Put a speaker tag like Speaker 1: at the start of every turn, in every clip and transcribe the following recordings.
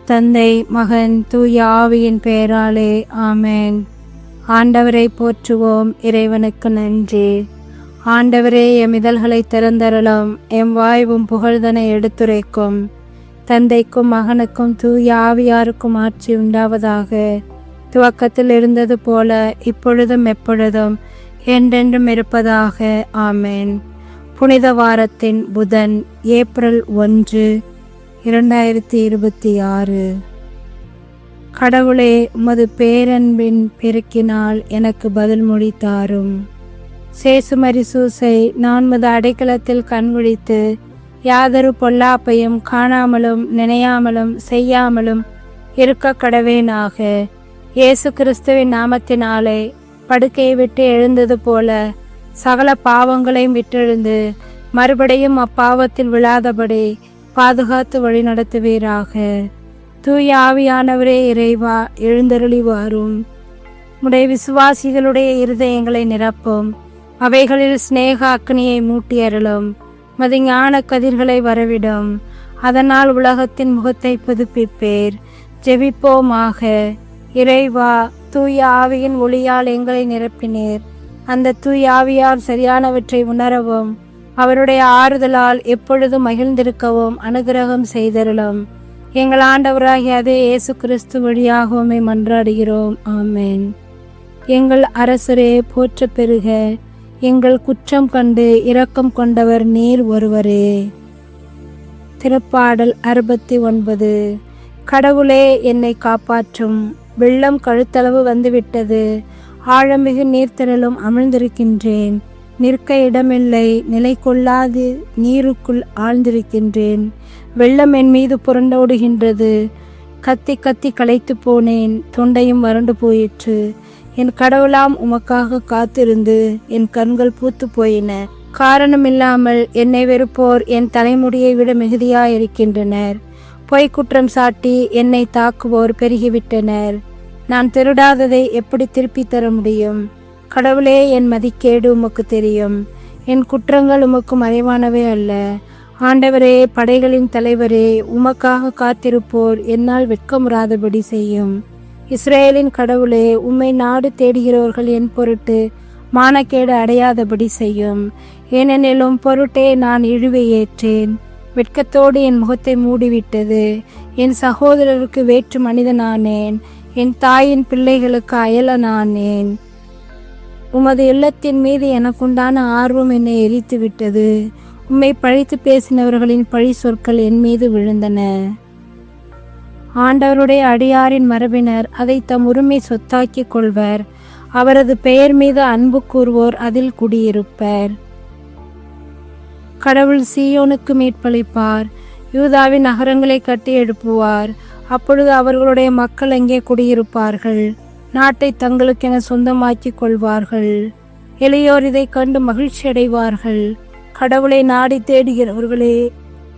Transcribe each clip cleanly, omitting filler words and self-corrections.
Speaker 1: தந்தை, மகன், தூய ஆவியின் பெயராலே ஆமென். ஆண்டவரை போற்றுவோம். இறைவனுக்கு நன்றி. ஆண்டவரே, எம் இதழ்களை திறந்தருளும். எம் வாய்வும் புகழ்தனை எடுத்துரைக்கும். தந்தைக்கும் மகனுக்கும் தூய ஆவியாருக்கும் ஆட்சி உண்டாவதாக. துவக்கத்தில் இருந்தது போல இப்பொழுதும் எப்பொழுதும் என்றென்றும் இருப்பதாக. ஆமென். புனித வாரத்தின் புதன், ஏப்ரல் 1, 2026. கடவுளே, உமது பேரன்பின் பெருக்கினால் எனக்கு பதில் மொழி தாரும். சேசுமரி சூசை, நான் உமது அடைக்கலத்தில் கண்விழித்து யாதொரு பொல்லாப்பையும் காணாமலும் நினையாமலும் செய்யாமலும் இருக்க கடவேனாக. இயேசு கிறிஸ்துவின் நாமத்தினாலே படுக்கையை விட்டு எழுந்தது போல சகல பாவங்களையும் விட்டெழுந்து மறுபடியும் அப்பாவத்தில் விழாதபடி பாதுகாத்து வழி நடத்துவீராக. தூய ஆவியானவரே இறைவா, எழுந்தருளி வாரும். உடைய விசுவாசிகளுடைய இருதயங்களை நிரப்பும். அவைகளில் சிநேக அக்னியை மூட்டி அருளும். மது ஞான கதிர்களை வரவிடும். அதனால் உலகத்தின் முகத்தை புதுப்பிப்பேர். ஜெபிப்போமாக. இறைவா, தூய ஆவியின் ஒளியால் எங்களை நிரப்பினேர். அந்த தூய ஆவியால் சரியானவற்றை உணரவும் அவருடைய ஆறுதலால் எப்பொழுதும் மகிழ்ந்திருக்கவும் அனுகிரகம் செய்தருளும். எங்கள் ஆண்டவராகிய அதே இயேசு கிறிஸ்து வழியாகவுமே மன்றாடுகிறோம். ஆமென். எங்கள் அரசரே, போற்ற பெறுக. எங்கள் குற்றம் கண்டு இரக்கம் கொண்டவர் நீர் ஒருவரே. திருப்பாடல் 69. கடவுளே, என்னை காப்பாற்றும். வெள்ளம் கழுத்தளவு வந்துவிட்டது. ஆழமிகு நீர்த்திரளும் அமிழ்ந்திருக்கின்றேன். நிற்க இடமில்லை, நிலை கொள்ளாது நீருக்குள் ஆழ்ந்திருக்கின்றேன். வெள்ளம் என் மீது புரண்டோடுகின்றது. கத்தி கத்தி களைத்து போனேன். தொண்டையும் வறண்டு போயிற்று. என் கடவுளாம் உமக்காக காத்திருந்து என் கண்கள் பூத்து போயின. காரணமில்லாமல் என்னை வெறுப்போர் என் தலைமுடியை விட மிகுதியாயிருக்கின்றனர். பொய்க்குற்றம் சாட்டி என்னை தாக்குவோர் பெருகிவிட்டனர். நான் திருடாததை எப்படி திருப்பி தர முடியும்? கடவுளே, என் மதிக்கேடு உமக்கு தெரியும். என் குற்றங்கள் உமக்கு மறைவானவே அல்ல. ஆண்டவரே, படைகளின் தலைவரே, உமக்காக காத்திருப்போர் என்னால் வெட்கமுறாதபடி செய்யும். இஸ்ரேலின் கடவுளே, உம்மை நாடு தேடுகிறவர்கள் என் பொருட்டு மானக்கேடு அடையாதபடி செய்யும். ஏனெனிலும் பொருட்டே நான் இழிவை ஏற்றேன். வெட்கத்தோடு என் முகத்தை மூடிவிட்டது. என் சகோதரருக்கு வேற்று மனிதனானேன். என் தாயின் பிள்ளைகளுக்கு அயலனானேன். உமது இல்லத்தின் மீது எனக்குண்டான ஆர்வம் என்னை எரித்து விட்டது. உம்மை பழித்து பேசினவர்களின் பழி சொற்கள் என் மீது விழுந்தன. ஆண்டவருடைய அடியாரின் மரபினர் அதை தம் உரிமை சொத்தாக்கிக் கொள்வர். அவரது பெயர் மீது அன்பு கூறுவோர் அதில் குடியிருப்பர். கடவுள் சீயோனுக்கு மீட்பளிப்பார். யூதாவின் நகரங்களை கட்டி எழுப்புவார். அப்பொழுது அவர்களுடைய மக்கள் அங்கே குடியிருப்பார்கள். நாட்டை தங்களுக்கென சொந்தமாக்கிக் கொள்வார்கள். எளியோர் இதை கண்டு மகிழ்ச்சி அடைவார்கள். கடவுளை நாடி தேடுகிறவர்களே,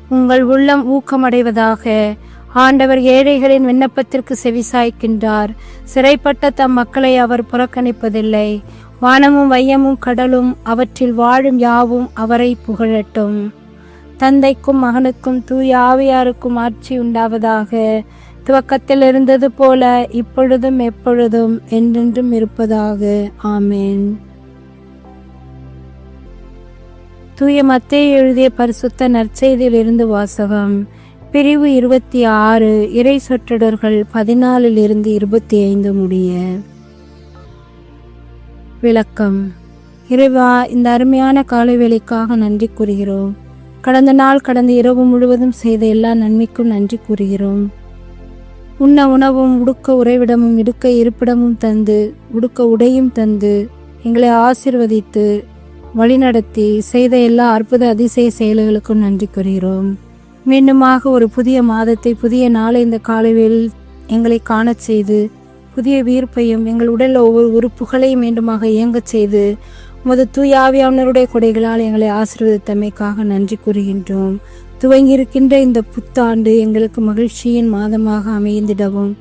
Speaker 1: உங்கள் உள்ளம் ஊக்கமடைவதாக. ஆண்டவர் ஏழைகளின் விண்ணப்பத்திற்கு செவிசாய்க்கின்றார். சிறைப்பட்ட தம் மக்களை அவர் புறக்கணிப்பதில்லை. வானமும் வையமும் கடலும் அவற்றில் வாழும் யாவும் அவரை புகழட்டும். தந்தைக்கும் மகனுக்கும் தூய ஆவியாருக்கும் ஆட்சி உண்டாவதாக. துவக்கத்தில் இருந்தது போல இப்பொழுதும் எப்பொழுதும் என்றென்றும் இருப்பதாக. ஆமென். தூய மத்தேயு எழுதிய பரிசுத்த நற்செய்தியில் இருந்து வாசகம். பிரிவு 26, இறை சொற்றொடர்கள் 14 - 25 முடிய. விளக்கம். இறைவா, இந்த அருமையான காலை வேளைக்காக நன்றி கூறுகிறோம். கடந்த இரவு முழுவதும் செய்த எல்லா நன்மைக்கும் நன்றி கூறுகிறோம். உண்ண உணவும் உடுக்க உறைவிடமும் இடுக்க இருப்பிடமும் தந்து உடுக்க உடையும் தந்து எங்களை ஆசீர்வதித்து வழிநடத்தி செய்த எல்லா அற்புத அதிசய செயல்களுக்கும் நன்றி கூறுகிறோம். மீண்டுமாக ஒரு புதிய மாதத்தை, புதிய நாளை இந்த காலைவேளையில் எங்களை காணச் செய்து புதிய வீர்ப்பையும் எங்கள் உடல் ஒவ்வொரு உறுப்புகளையும் மீண்டுமாக இயங்கச் செய்து உமது தூய ஆவியானவருடைய கொடைகளால் எங்களை ஆசீர்வதித்தமைக்காக நன்றி கூறுகின்றோம். துவங்கியிருக்கின்ற இந்த புத்தாண்டு எங்களுக்கு மகிழ்ச்சியின் மாதமாக அமைந்திடவும்,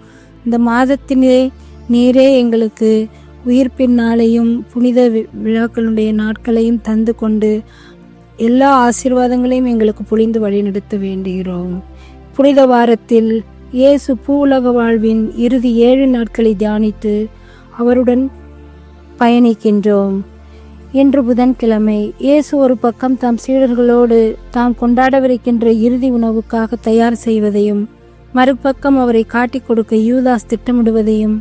Speaker 1: இந்த மாதத்திலே நீரே எங்களுக்கு உயிர்ப்பின் நாளையும் புனித விழாக்களுடைய நாட்களையும் தந்து கொண்டு எல்லா ஆசீர்வாதங்களையும் எங்களுக்கு பொழிந்து வழிநடத்த வேண்டுகிறோம். புனித வாரத்தில் இயேசு பூவுலக வாழ்வின் இறுதி 7 நாட்களை தியானித்து அவருடன் பயணிக்கின்றோம். இன்று புதன்கிழமை. இயேசு ஒரு பக்கம் தாம் சீடர்களோடு தாம் கொண்டாடவிருக்கின்ற இறுதி உணவுக்காக தயார் செய்வதையும், மறுபக்கம் அவரை காட்டிக் கொடுக்க யூதாஸ் திட்டமிடுவதையும்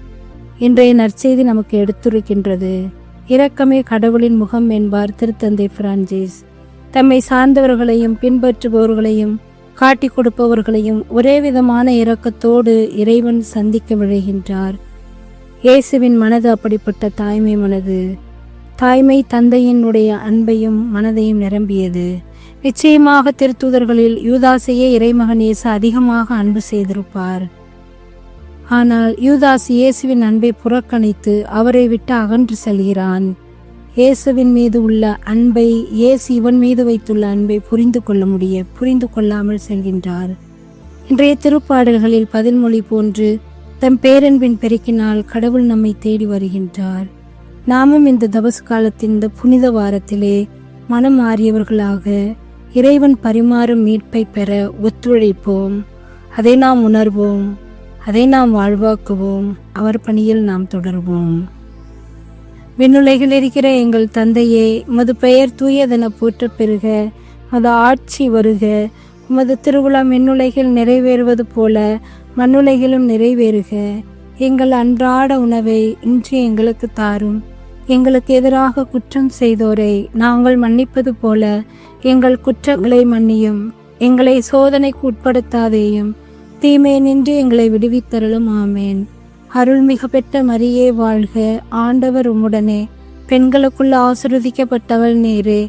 Speaker 1: இன்றைய நற்செய்தி நமக்கு எடுத்துரைக்கின்றது. இரக்கமே கடவுளின் முகம் என்பார் திருத்தந்தை பிரான்சிஸ். தம்மை சார்ந்தவர்களையும் பின்பற்றுபவர்களையும் காட்டிக் கொடுப்பவர்களையும் ஒரே விதமான இரக்கத்தோடு இறைவன் சந்திக்க விழைகின்றார். இயேசுவின் மனது அப்படிப்பட்ட தாய்மை மனது. தாய்மை தந்தையினுடைய அன்பையும் மனதையும் நிரம்பியது. நிச்சயமாக திருத்தூதர்களில் யூதாசையே இறைமகன் இயேசு அதிகமாக அன்பு செய்திருப்பார். ஆனால் யூதாஸ் இயேசுவின் அன்பை புறக்கணித்து அவரை விட்டு அகன்று செல்கிறான். இயேசுவின் மீது உள்ள அன்பை, இயேசு இவன் மீது வைத்துள்ள அன்பை புரிந்து கொள்ளாமல் செல்கின்றார். இன்றைய திருப்பாடல்களில் பதில்மொழி போன்று தம் பேரன்பின் பெருக்கினால் கடவுள் நம்மை தேடி வருகின்றார். நாமும் இந்த தபசு காலத்தின் இந்த புனித வாரத்திலே மனம் மாறியவர்களாக இறைவன் பரிமாறும் மீட்பை பெற ஒத்துழைப்போம். அதை நாம் உணர்வோம், அதை நாம் வாழ்வாக்குவோம், அவர் பணியில் நாம் தொடர்வோம். விண்ணுலகில் இருக்கிற எங்கள் தந்தையே, உமது பெயர் தூயதென போற்றப் பெறுக, உமது ஆட்சி வருக, உமது திருவுளம் விண்ணுலகில் நிறைவேறுவது போல மண்ணுலகிலும் நிறைவேறுக. எங்கள் அன்றாட உணவை இன்று எங்களுக்கு தாரும். எங்களுக்கு எதிராக குற்றம் செய்தோரை நாங்கள் மன்னிப்பது போல எங்கள் குற்றங்களை மன்னியும். எங்களை சோதனைக்கு உட்படுத்தாதேயும், தீமை நின்று எங்களை விடுவித்தருளும். ஆமேன். அருள்மிகு பெற்ற மரியே வாழ்க, ஆண்டவர் உம்முடனே, பெண்களுக்குள்ள ஆசீர்வதிக்கப்பட்டவள் நீரே,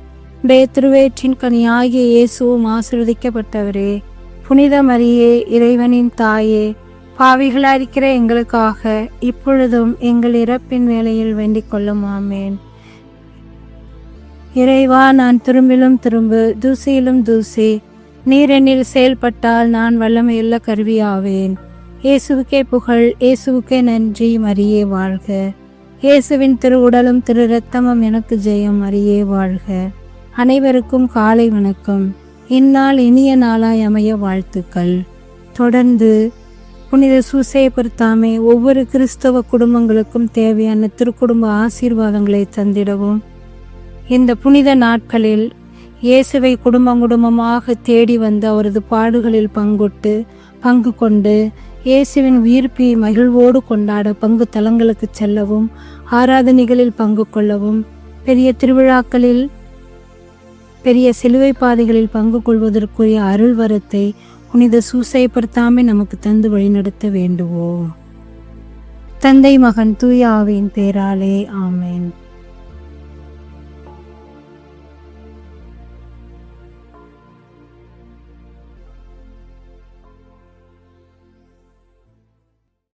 Speaker 1: திருவயிற்றின் கனியாகிய இயேசுவும் ஆசீர்வதிக்கப்பட்டவரே. புனித மரியே, இறைவனின் தாயே, பாவிகளாயிருக்கிற எங்களுக்காக இப்பொழுதும் எங்கள் இறப்பின் வேளையில் வேண்டிக் கொள்ளும். ஆமேன். இறைவா, நான் திரும்பிலும் திரும்பு, தூசியிலும் தூசி, நீர் என்னில் செயல்பட்டால் நான் வல்லமையுள்ள கருவியாவேன். இயேசுவுக்கே புகழ், இயேசுவுக்கே நன்றி. மரியே வாழ்க. இயேசுவின் திரு உடலும் திரு இரத்தமும் எனக்கு ஜெயம். மரியே வாழ்க. அனைவருக்கும் காலை வணக்கம். இந்நாள் இனிய நாளாய் அமைய வாழ்த்துக்கள். தொடர்ந்து புனித சூசேப்பர் தாமே ஒவ்வொரு கிறிஸ்தவ குடும்பங்களுக்கும் தேவையான திருக்குடும்ப ஆசீர்வாதங்களை தந்திடவும், இந்த புனித நாட்களில் இயேசுவை குடும்பமாக தேடி வந்து அவரது பாடுகளில் பங்கு கொண்டு இயேசுவின் உயிர்ப்பை மகிழ்வோடு கொண்டாட பங்கு தலங்களுக்கு செல்லவும், ஆராதனைகளில் பங்கு கொள்ளவும், பெரிய திருவிழாக்களில் பெரிய சிலுவை பாதைகளில் பங்கு கொள்வதற்குரிய அருள் வரத்தை புனித சூசேப்பர் தாமே நமக்கு தந்து வழிநடத்த வேண்டுவோம். தந்தை, மகன், தூய ஆவியின் பேராலே. ஆமேன்.